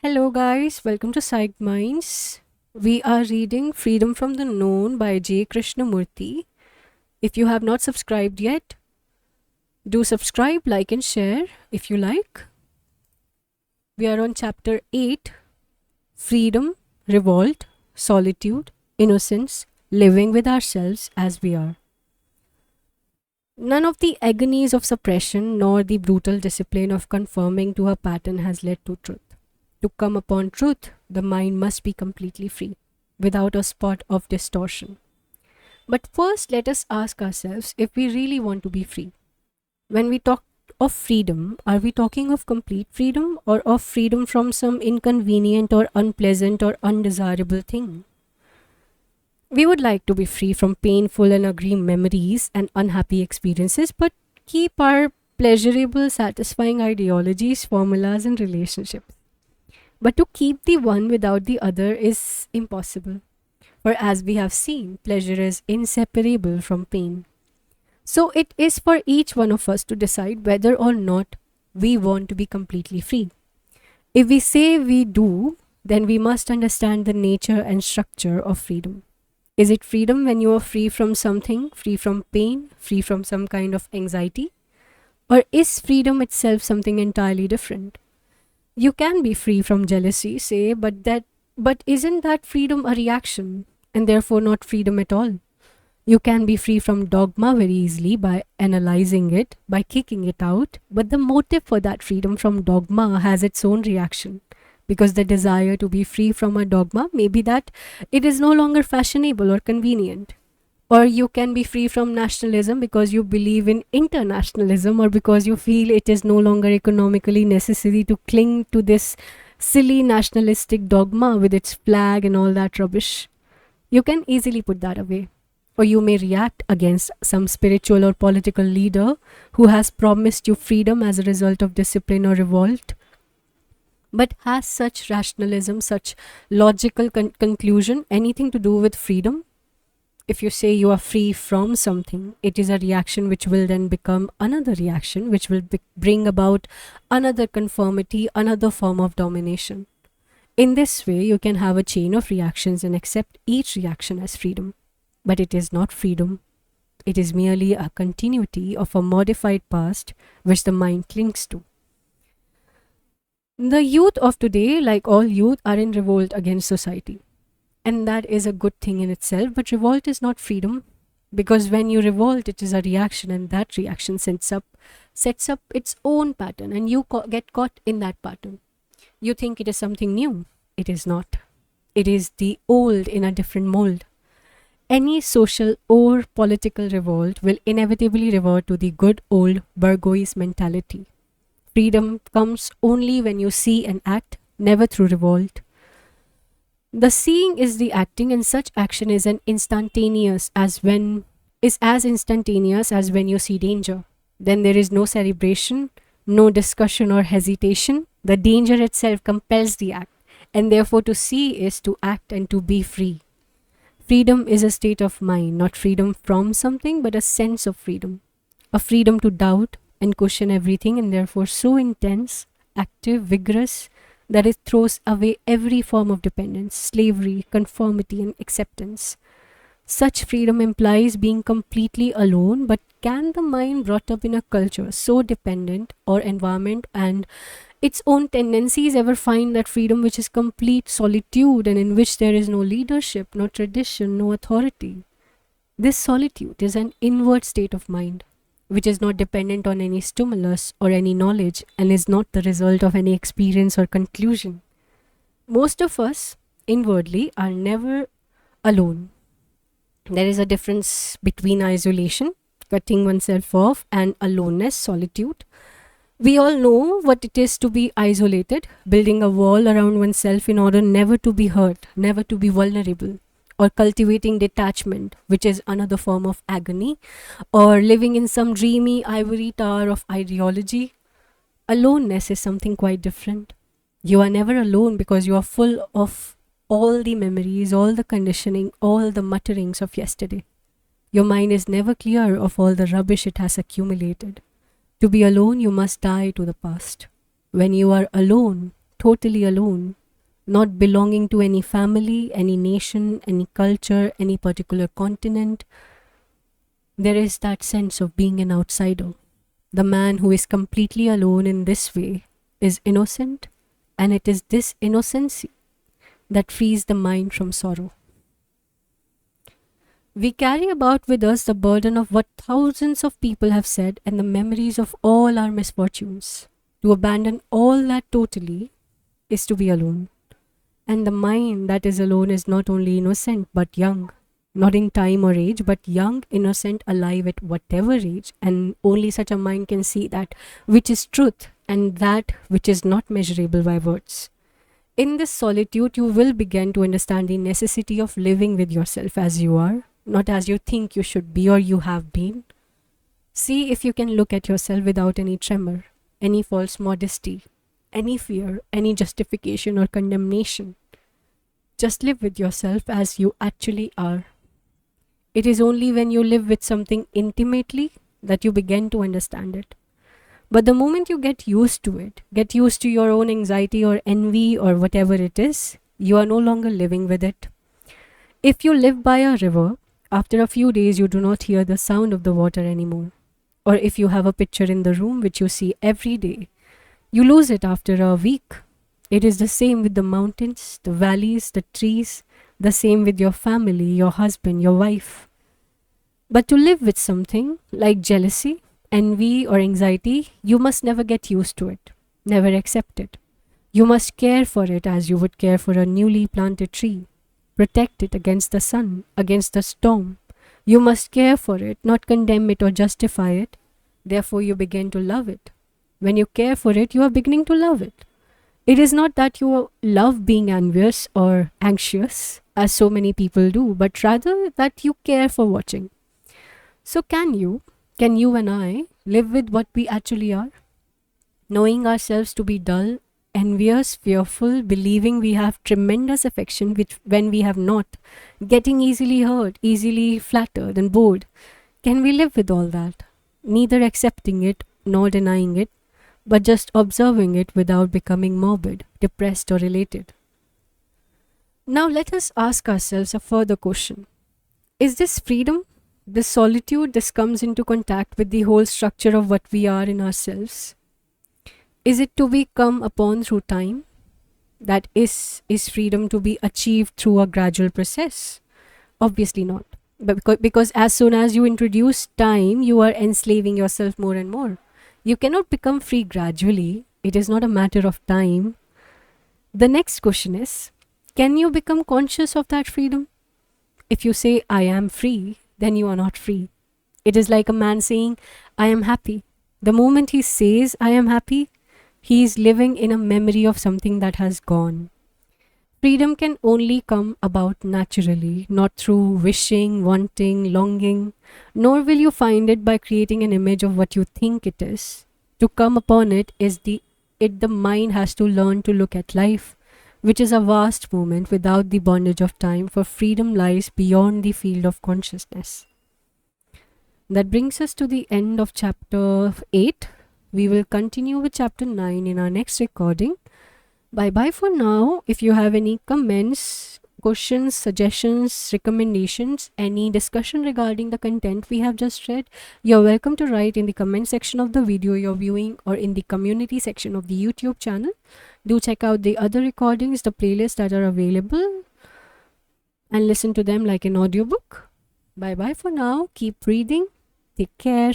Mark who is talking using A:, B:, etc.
A: Hello, guys. Welcome to Psych Minds. We are reading Freedom from the Known by J. Krishnamurti. If you have not subscribed yet, do subscribe, like, and share if you like. We are on chapter 8 Freedom, Revolt, Solitude, Innocence, Living with Ourselves as We Are. None of the agonies of suppression nor the brutal discipline of conforming to a pattern has led to truth. To come upon truth, the mind must be completely free, without a spot of distortion. But first, let us ask ourselves if we really want to be free. When we talk of freedom, are we talking of complete freedom or of freedom from some inconvenient or unpleasant or undesirable thing? We would like to be free from painful and ugly memories and unhappy experiences, but keep our pleasurable, satisfying ideologies, formulas, and relationships. But to keep the one without the other is impossible. For as we have seen, pleasure is inseparable from pain. So it is for each one of us to decide whether or not we want to be completely free. If we say we do, then we must understand the nature and structure of freedom. Is it freedom when you are free from something, free from pain, free from some kind of anxiety? Or is freedom itself something entirely different? You can be free from jealousy, say, but isn't that freedom a reaction and therefore not freedom at all? You can be free from dogma very easily by analyzing it, by kicking it out, but the motive for that freedom from dogma has its own reaction. Because the desire to be free from a dogma may be that it is no longer fashionable or convenient. Or you can be free from nationalism because you believe in internationalism or because you feel it is no longer economically necessary to cling to this silly nationalistic dogma with its flag and all that rubbish. You can easily put that away. Or you may react against some spiritual or political leader who has promised you freedom as a result of discipline or revolt. But has such rationalism, such logical conclusion anything to do with freedom? If you say you are free from something, it is a reaction which will then become another reaction, which will bring about another conformity, another form of domination. In this way, you can have a chain of reactions and accept each reaction as freedom. But it is not freedom. It is merely a continuity of a modified past which the mind clings to. The youth of today, like all youth, are in revolt against society. And that is a good thing in itself, but revolt is not freedom, because when you revolt, it is a reaction, and that reaction sets up its own pattern, and you get caught in that pattern. You think it is something new. It is not. It is the old in a different mold. Any social or political revolt will inevitably revert to the good old bourgeois mentality. Freedom comes only when you see and act, never through revolt. The seeing is the acting, and such action is as instantaneous as when you see danger. Then there is no celebration, no discussion or hesitation. The danger itself compels the act, and therefore to see is to act and to be free. Freedom is a state of mind, not freedom from something, but a sense of freedom. A freedom to doubt and question everything, and therefore so intense, active, vigorous, that it throws away every form of dependence, slavery, conformity, and acceptance. Such freedom implies being completely alone, but can the mind brought up in a culture so dependent or environment and its own tendencies ever find that freedom which is complete solitude and in which there is no leadership, no tradition, no authority? This solitude is an inward state of mind, which is not dependent on any stimulus or any knowledge and is not the result of any experience or conclusion. Most of us, inwardly, are never alone. There is a difference between isolation, cutting oneself off, and aloneness, solitude. We all know what it is to be isolated, building a wall around oneself in order never to be hurt, never to be vulnerable, or cultivating detachment, which is another form of agony, or living in some dreamy ivory tower of ideology. Aloneness is something quite different. You are never alone because you are full of all the memories, all the conditioning, all the mutterings of yesterday. Your mind is never clear of all the rubbish it has accumulated. To be alone, you must die to the past. When you are alone, totally alone, not belonging to any family, any nation, any culture, any particular continent. There is that sense of being an outsider. The man who is completely alone in this way is innocent, and it is this innocency that frees the mind from sorrow. We carry about with us the burden of what thousands of people have said and the memories of all our misfortunes. To abandon all that totally is to be alone. And the mind that is alone is not only innocent but young, not in time or age, but young, innocent, alive at whatever age. And only such a mind can see that which is truth and that which is not measurable by words. In this solitude, you will begin to understand the necessity of living with yourself as you are, not as you think you should be or you have been. See if you can look at yourself without any tremor, any false modesty, any fear, any justification or condemnation. Just live with yourself as you actually are. It is only when you live with something intimately that you begin to understand it. But the moment you get used to it, get used to your own anxiety or envy or whatever it is, you are no longer living with it. If you live by a river, after a few days you do not hear the sound of the water anymore. Or if you have a picture in the room which you see every day, you lose it after a week. It is the same with the mountains, the valleys, the trees, the same with your family, your husband, your wife. But to live with something like jealousy, envy, or anxiety, you must never get used to it, never accept it. You must care for it as you would care for a newly planted tree. Protect it against the sun, against the storm. You must care for it, not condemn it or justify it. Therefore, you begin to love it. When you care for it, you are beginning to love it. It is not that you love being envious or anxious, as so many people do, but rather that you care for watching. So can you and I live with what we actually are? Knowing ourselves to be dull, envious, fearful, believing we have tremendous affection which when we have not, getting easily hurt, easily flattered and bored. Can we live with all that? Neither accepting it nor denying it, but just observing it without becoming morbid, depressed or elated. Now let us ask ourselves a further question. Is this freedom, this solitude, this comes into contact with the whole structure of what we are in ourselves? Is it to be come upon through time? That is freedom to be achieved through a gradual process? Obviously not. But because as soon as you introduce time, you are enslaving yourself more and more. You cannot become free gradually. It is not a matter of time. The next question is, can you become conscious of that freedom? If you say, I am free, then you are not free. It is like a man saying, I am happy. The moment he says, I am happy, he is living in a memory of something that has gone. Freedom can only come about naturally, not through wishing, wanting, longing, nor will you find it by creating an image of what you think it is. To come upon it is the mind has to learn to look at life, which is a vast moment without the bondage of time, for freedom lies beyond the field of consciousness. That brings us to the end of chapter 8. We will continue with chapter 9 in our next recording. Bye bye for now. If you have any comments, questions, suggestions, recommendations, any discussion regarding the content we have just read, you're welcome to write in the comment section of the video you're viewing or in the community section of the YouTube channel. Do check out the other recordings, the playlists that are available, and listen to them like an audiobook. Bye bye for now. Keep reading. Take care.